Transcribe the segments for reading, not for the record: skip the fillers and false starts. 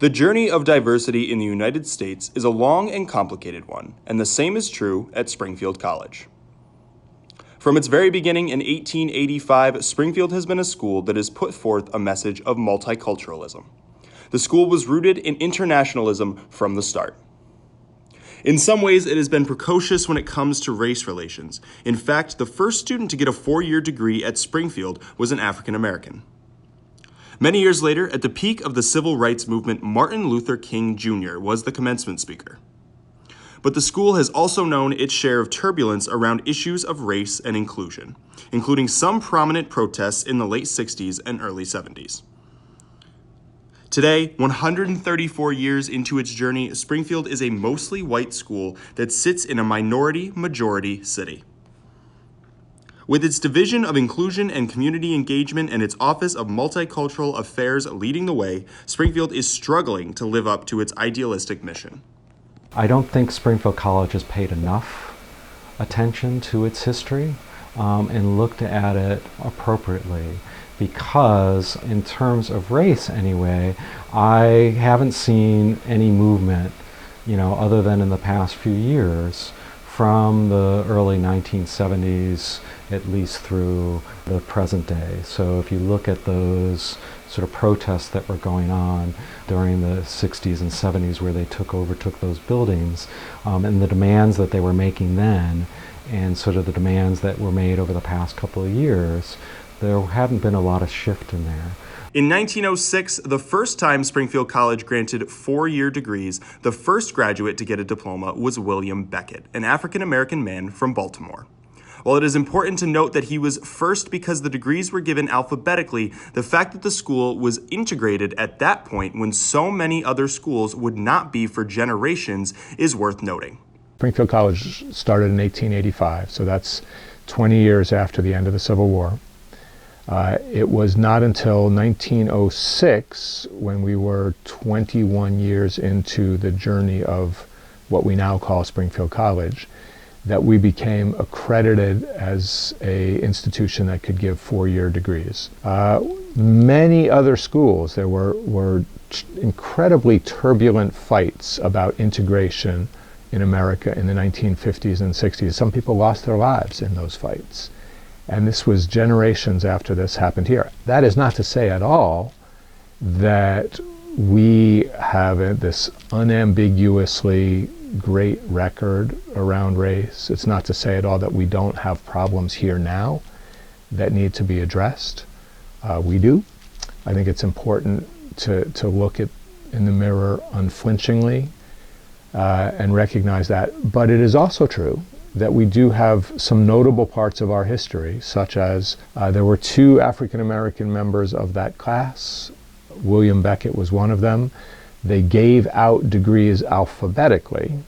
The journey of diversity in the United States is a long and complicated one, and the same is true at Springfield College. From its very beginning in 1885, Springfield has been a school that has put forth a message of multiculturalism. The school was rooted in internationalism from the start. In some ways, it has been precocious when it comes to race relations. In fact, the first student to get a 4-year degree at Springfield was an African American. Many years later, at the peak of the civil rights movement, Martin Luther King Jr. was the commencement speaker. But the school has also known its share of turbulence around issues of race and inclusion, including some prominent protests in the late 60s and early 70s. Today, 134 years into its journey, Springfield is a mostly white school that sits in a minority-majority city. With its Division of Inclusion and Community Engagement and its Office of Multicultural Affairs leading the way, Springfield is struggling to live up to its idealistic mission. I don't think Springfield College has paid enough attention to its history and looked at it appropriately, because in terms of race anyway, I haven't seen any movement, other than in the past few years, from the early 1970s at least through the present day. So if you look at those sort of protests that were going on during the 60s and 70s where they overtook those buildings, and the demands that they were making then, and sort of the demands that were made over the past couple of years, there hadn't been a lot of shift in there. In 1906, the first time Springfield College granted 4-year degrees, the first graduate to get a diploma was William Beckett, an African-American man from Baltimore. While it is important to note that he was first because the degrees were given alphabetically, the fact that the school was integrated at that point when so many other schools would not be for generations is worth noting. Springfield College started in 1885, so that's 20 years after the end of the Civil War. It was not until 1906, when we were 21 years into the journey of what we now call Springfield College, that we became accredited as an institution that could give 4-year degrees. Many other schools, there were incredibly turbulent fights about integration in America in the 1950s and 60s. Some people lost their lives in those fights. And this was generations after this happened here. That is not to say at all that we have this unambiguously great record around race. It's not to say at all that we don't have problems here now that need to be addressed. We do. I think it's important to look in the mirror unflinchingly and recognize that. But it is also true that we do have some notable parts of our history, such as there were 2 African American members of that class. William Beckett was one of them. They gave out degrees alphabetically,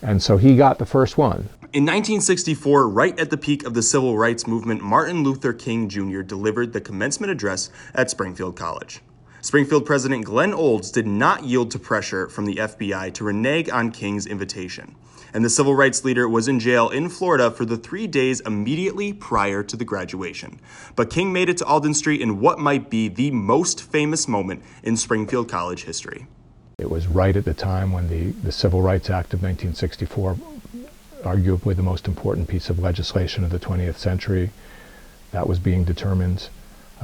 and so he got the first one. In 1964, right at the peak of the civil rights movement, Martin Luther King Jr. delivered the commencement address at Springfield College. Springfield President Glenn Olds did not yield to pressure from the FBI to renege on King's invitation, and the civil rights leader was in jail in Florida for the 3 days immediately prior to the graduation. But King made it to Alden Street in what might be the most famous moment in Springfield College history. It was right at the time when the Civil Rights Act of 1964, arguably the most important piece of legislation of the 20th century, that was being determined.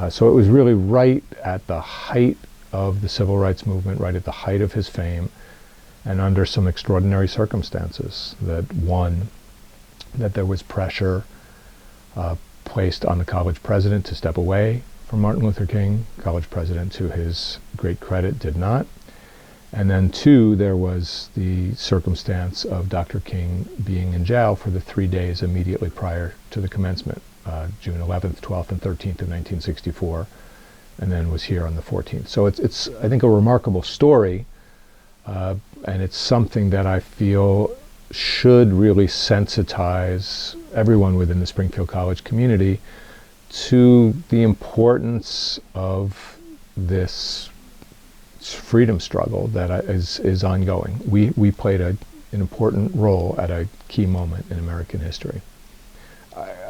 So it was really right at the height of the civil rights movement, right at the height of his fame, and under some extraordinary circumstances. That there was pressure placed on the college president to step away from Martin Luther King. College president, to his great credit, did not. And then 2, there was the circumstance of Dr. King being in jail for the 3 days immediately prior to the commencement, June 11th, 12th, and 13th of 1964, and then was here on the 14th. So it's I think, a remarkable story, and it's something that I feel should really sensitize everyone within the Springfield College community to the importance of this freedom struggle that is ongoing. We played an important role at a key moment in American history.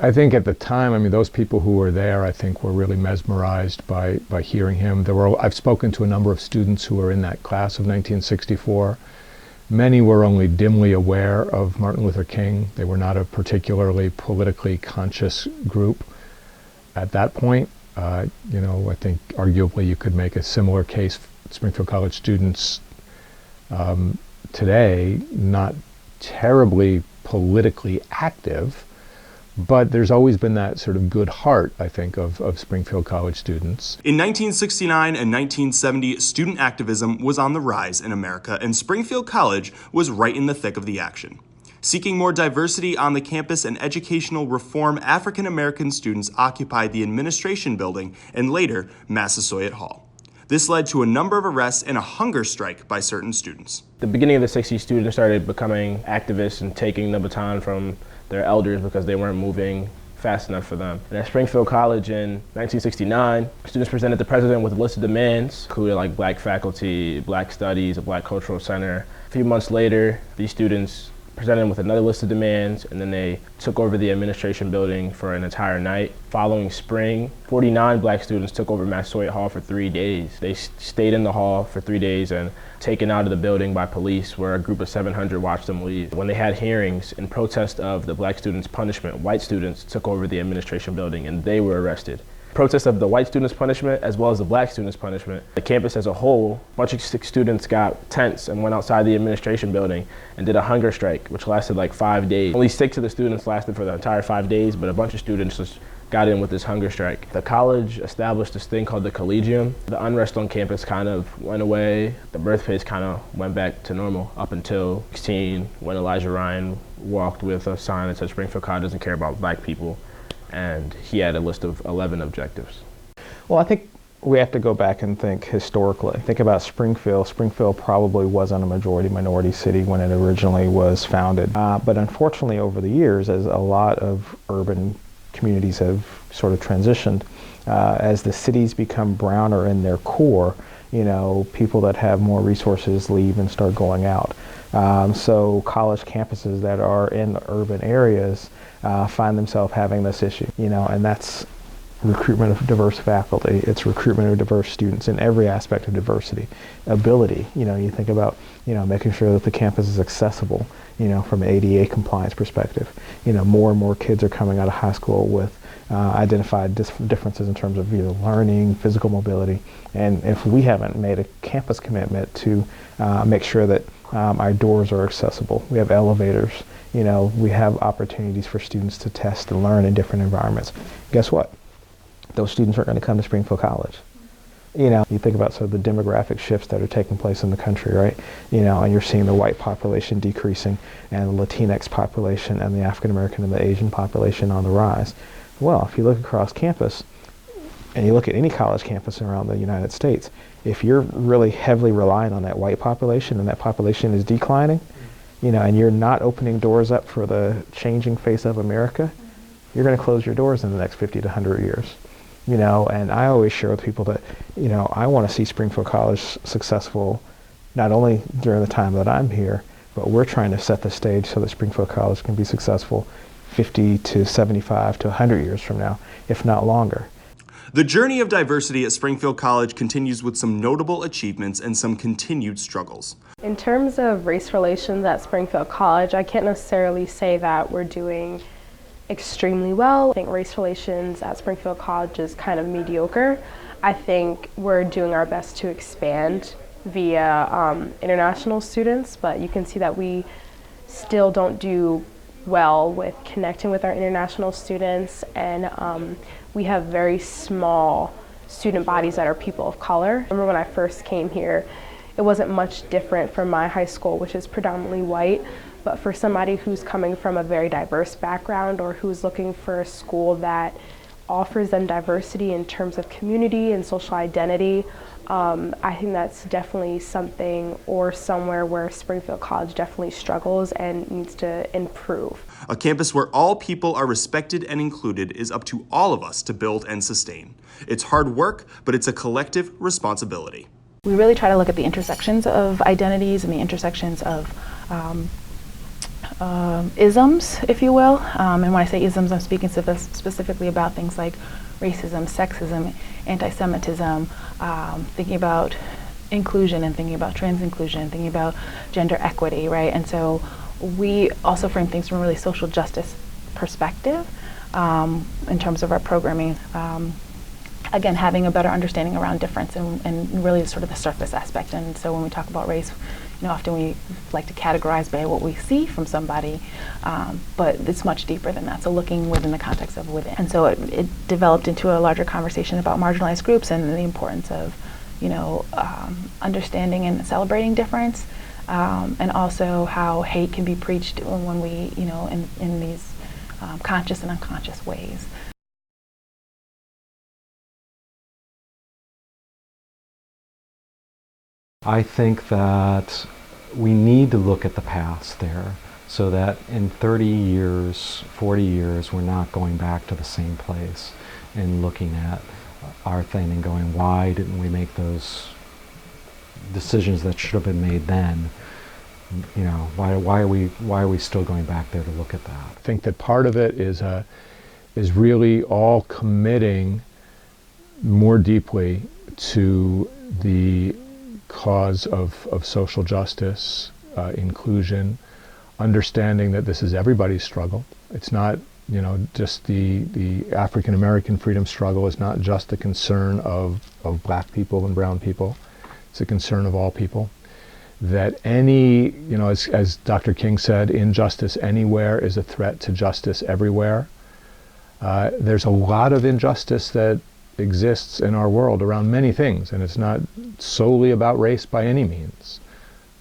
I think at the time, I mean, those people who were there, I think, were really mesmerized by hearing him. I've spoken to a number of students who were in that class of 1964. Many were only dimly aware of Martin Luther King. They were not a particularly politically conscious group at that point. I think arguably you could make a similar case. Springfield College students today, not terribly politically active, but there's always been that sort of good heart, I think, of Springfield College students. In 1969 and 1970, student activism was on the rise in America, and Springfield College was right in the thick of the action. Seeking more diversity on the campus and educational reform, African American students occupied the administration building and later Massasoit Hall. This led to a number of arrests and a hunger strike by certain students. The beginning of the 60s, students started becoming activists and taking the baton from their elders because they weren't moving fast enough for them. And at Springfield College in 1969, students presented the president with a list of demands, including like black faculty, black studies, a black cultural center. A few months later, these students presented him with another list of demands, and then they took over the administration building for an entire night. Following spring, 49 black students took over Massasoit Hall for 3 days. They stayed in the hall for 3 days and taken out of the building by police, where a group of 700 watched them leave. When they had hearings in protest of the black students' punishment, white students took over the administration building and they were arrested. Protest of the white students' punishment as well as the black students' punishment. The campus as a whole, a bunch of students got tents and went outside the administration building and did a hunger strike, which lasted like 5 days. Only 6 of the students lasted for the entire 5 days, but a bunch of students just got in with this hunger strike. The college established this thing called the Collegium. The unrest on campus kind of went away. The birthplace kind of went back to normal up until 16, when Elijah Ryan walked with a sign that said Springfield College doesn't care about black people. And he had a list of 11 objectives. Well, I think we have to go back and think historically. Think about Springfield. Springfield probably wasn't a majority-minority city when it originally was founded. But unfortunately, over the years, as a lot of urban communities have sort of transitioned, as the cities become browner in their core, people that have more resources leave and start going out. So college campuses that are in the urban areas find themselves having this issue, and that's recruitment of diverse faculty. It's recruitment of diverse students in every aspect of diversity, ability. You think about, making sure that the campus is accessible, from an ADA compliance perspective. More and more kids are coming out of high school with identified differences in terms of learning, physical mobility. And if we haven't made a campus commitment to make sure that our doors are accessible, we have elevators, we have opportunities for students to test and learn in different environments. Guess what? Those students aren't going to come to Springfield College. You think about sort of the demographic shifts that are taking place in the country, right? And you're seeing the white population decreasing and the Latinx population and the African American and the Asian population on the rise. Well, if you look across campus, and you look at any college campus around the United States, if you're really heavily relying on that white population and that population is declining, and you're not opening doors up for the changing face of America, you're going to close your doors in the next 50 to 100 years. And I always share with people that, I want to see Springfield College successful, not only during the time that I'm here, but we're trying to set the stage so that Springfield College can be successful 50 to 75 to 100 years from now, if not longer. The journey of diversity at Springfield College continues with some notable achievements and some continued struggles. In terms of race relations at Springfield College, I can't necessarily say that we're doing extremely well. I think race relations at Springfield College is kind of mediocre. I think we're doing our best to expand via international students, but you can see that we still don't do well with connecting with our international students, and we have very small student bodies that are people of color. I remember when I first came here, it wasn't much different from my high school, which is predominantly white, but for somebody who's coming from a very diverse background or who's looking for a school that offers them diversity in terms of community and social identity, I think that's definitely something or somewhere where Springfield College definitely struggles and needs to improve. A campus where all people are respected and included is up to all of us to build and sustain. It's hard work, but it's a collective responsibility. We really try to look at the intersections of identities and the intersections of isms, if you will. And when I say isms, I'm speaking specifically about things like racism, sexism, anti-Semitism, thinking about inclusion and thinking about trans inclusion, thinking about gender equity, right? And so we also frame things from a really social justice perspective in terms of our programming. Again, having a better understanding around difference and really sort of the surface aspect. And so when we talk about race, often we like to categorize by what we see from somebody, but it's much deeper than that. So looking within the context of within. And so it developed into a larger conversation about marginalized groups and the importance of, understanding and celebrating difference, and also how hate can be preached when we, in these conscious and unconscious ways. I think that we need to look at the past there so that in 30 years, 40 years, we're not going back to the same place and looking at our thing and going, why didn't we make those decisions that should have been made then? Why are we still going back there to look at that? I think that part of it is really all committing more deeply to the cause of social justice, inclusion, understanding that this is everybody's struggle. It's not, just the African American freedom struggle is not just the concern of black people and brown people. It's a concern of all people. That any, as Dr. King said, injustice anywhere is a threat to justice everywhere. There's a lot of injustice that exists in our world around many things, and it's not solely about race by any means.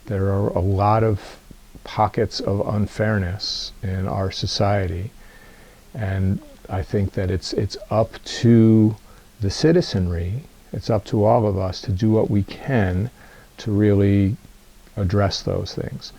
There are a lot of pockets of unfairness in our society, and I think that it's up to the citizenry, it's up to all of us to do what we can to really address those things.